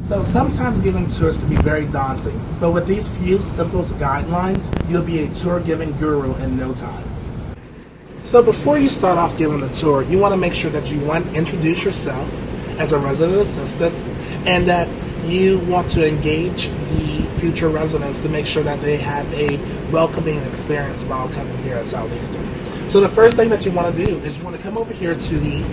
So sometimes giving tours can be very daunting, but with these few simple guidelines, you'll be a tour giving guru in no time. So before you start off giving the tour, you want to make sure that you introduce yourself as a resident assistant, and that you want to engage the future residents to make sure that they have a welcoming experience while coming here at Southeastern. So the first thing that you want to do is you want to come over here to the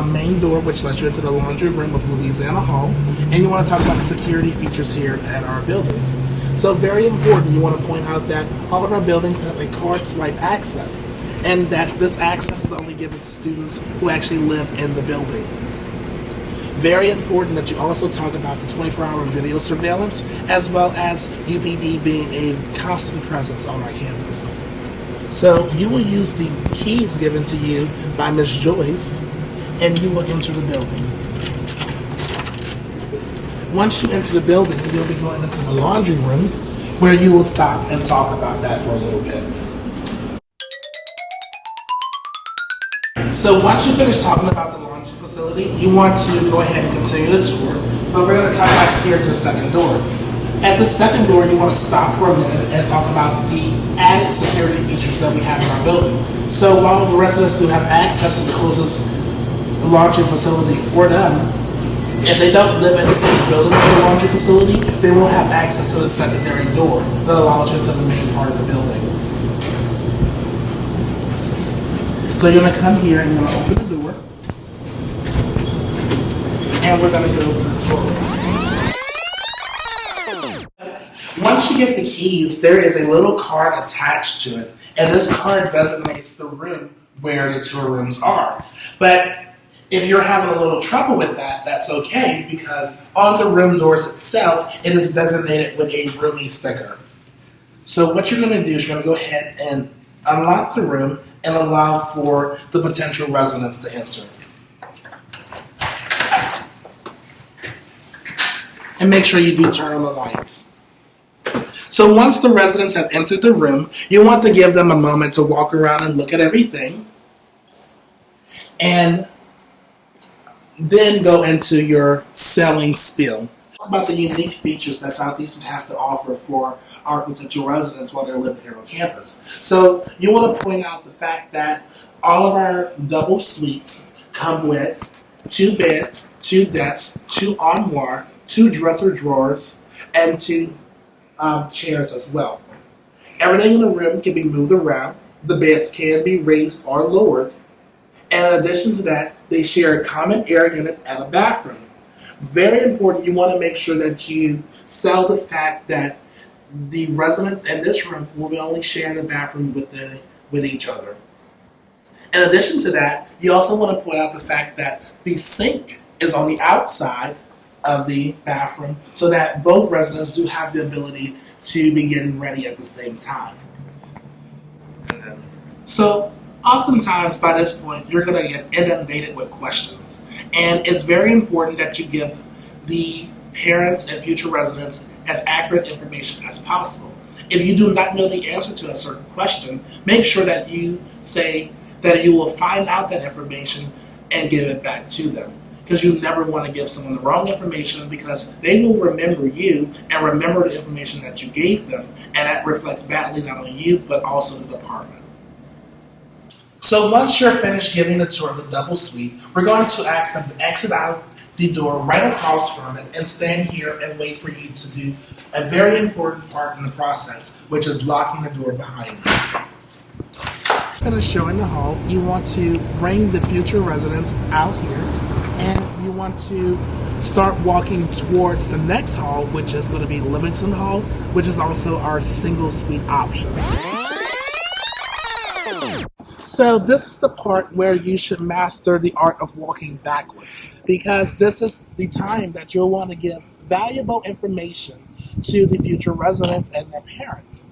main door, which lets you into the laundry room of Louisiana Hall, and you want to talk about the security features here at our buildings. So very important, you want to point out that all of our buildings have a card swipe access, and that this access is only given to students who actually live in the building. Very important that you also talk about the 24-hour video surveillance, as well as UPD being a constant presence on our campus. So you will use the keys given to you by Ms. Joyce, and you will enter the building. Once you enter the building, you'll be going into the laundry room, where you will stop and talk about that for a little bit. So once you finish talking about the laundry facility, you want to go ahead and continue the tour, but we're going to come back here to the second door. At the second door, you want to stop for a minute and talk about the added security features that we have in our building. So while the residents do have access to the closest laundry facility for them, if they don't live in the same building with the laundry facility, they will have access to the secondary door that allows you into the main part of the building. So you're going to come here and you're going to open the door, and we're going to go to the toilet. Once you get the keys, there is a little card attached to it, and this card designates the room where the tour rooms are. But if you're having a little trouble with that, that's okay, because on the room doors itself, it is designated with a roomie sticker. So what you're going to do is you're going to go ahead and unlock the room and allow for the potential residents to enter. And make sure you do turn on the lights. So once the residents have entered the room, you want to give them a moment to walk around and look at everything, and then go into your selling spiel. Talk about the unique features that Southeastern has to offer for our potential residents while they're living here on campus. So you want to point out the fact that all of our double suites come with 2 beds, 2 desks, 2 armoire, 2 dresser drawers, and 2 chairs as well. Everything in the room can be moved around. The beds can be raised or lowered. And in addition to that, they share a common air unit and a bathroom. Very important, you want to make sure that you sell the fact that the residents in this room will be only sharing the bathroom with each other. In addition to that, you also want to point out the fact that the sink is on the outside of the bathroom, so that both residents do have the ability to be getting ready at the same time. So oftentimes by this point, you're going to get inundated with questions, and it's very important that you give the parents and future residents as accurate information as possible. If you do not know the answer to a certain question, make sure that you say that you will find out that information and give it back to them. Because you never want to give someone the wrong information, because they will remember you and remember the information that you gave them, and that reflects badly not only you but also the department. So once you're finished giving the tour of the double suite, we're going to ask them to exit out the door right across from it and stand here and wait for you to do a very important part in the process, which is locking the door behind you. Finish showing the hall, you want to bring the future residents out here, and you want to start walking towards the next hall, which is going to be Livingston Hall, which is also our single suite option. So this is the part where you should master the art of walking backwards, because this is the time that you'll want to give valuable information to the future residents and their parents.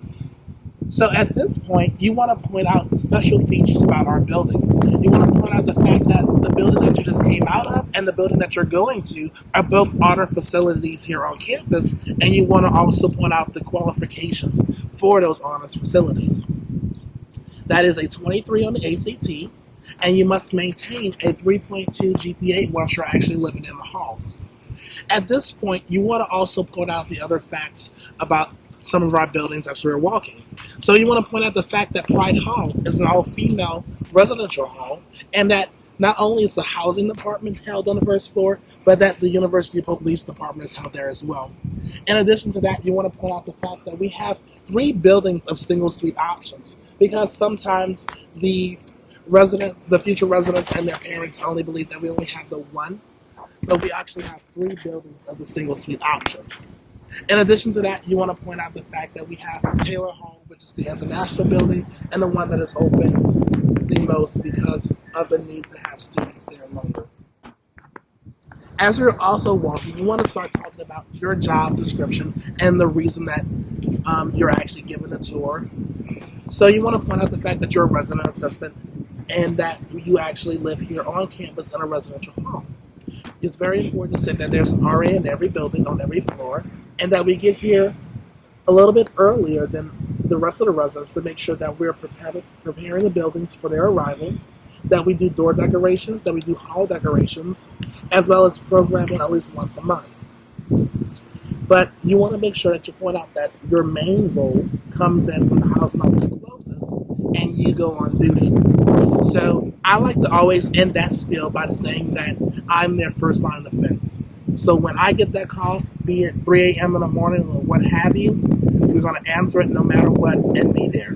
So at this point, you want to point out special features about our buildings. You want to point out the fact that the building that you just came out of and the building that you're going to are both honor facilities here on campus, and you want to also point out the qualifications for those honors facilities. That is a 23 on the ACT, and you must maintain a 3.2 GPA once you're actually living in the halls. At this point, you want to also point out the other facts about some of our buildings as we're walking. So you want to point out the fact that Pride Hall is an all-female residential hall, and that not only is the housing department held on the first floor, but that the University Police Department is held there as well. In addition to that, you want to point out the fact that we have 3 buildings of single suite options, because sometimes the future residents and their parents only believe that we only have the one, but we actually have 3 buildings of the single suite options. In addition to that, you want to point out the fact that we have Taylor Hall, which is the international building, and the one that is open the most because of the need to have students there longer. As you're also walking, you want to start talking about your job description and the reason that you're actually given a tour. So you want to point out the fact that you're a resident assistant and that you actually live here on campus in a residential home. It's very important to say that there's an RA in every building on every floor, and that we get here a little bit earlier than the rest of the residents to make sure that we're preparing the buildings for their arrival, that we do door decorations, that we do hall decorations, as well as programming at least once a month. But you want to make sure that you point out that your main role comes in when the housing officer closes and you go on duty. So I like to always end that spiel by saying that I'm their first line of defense. So when I get that call, be it 3 a.m. in the morning or what have you, we're going to answer it no matter what and be there.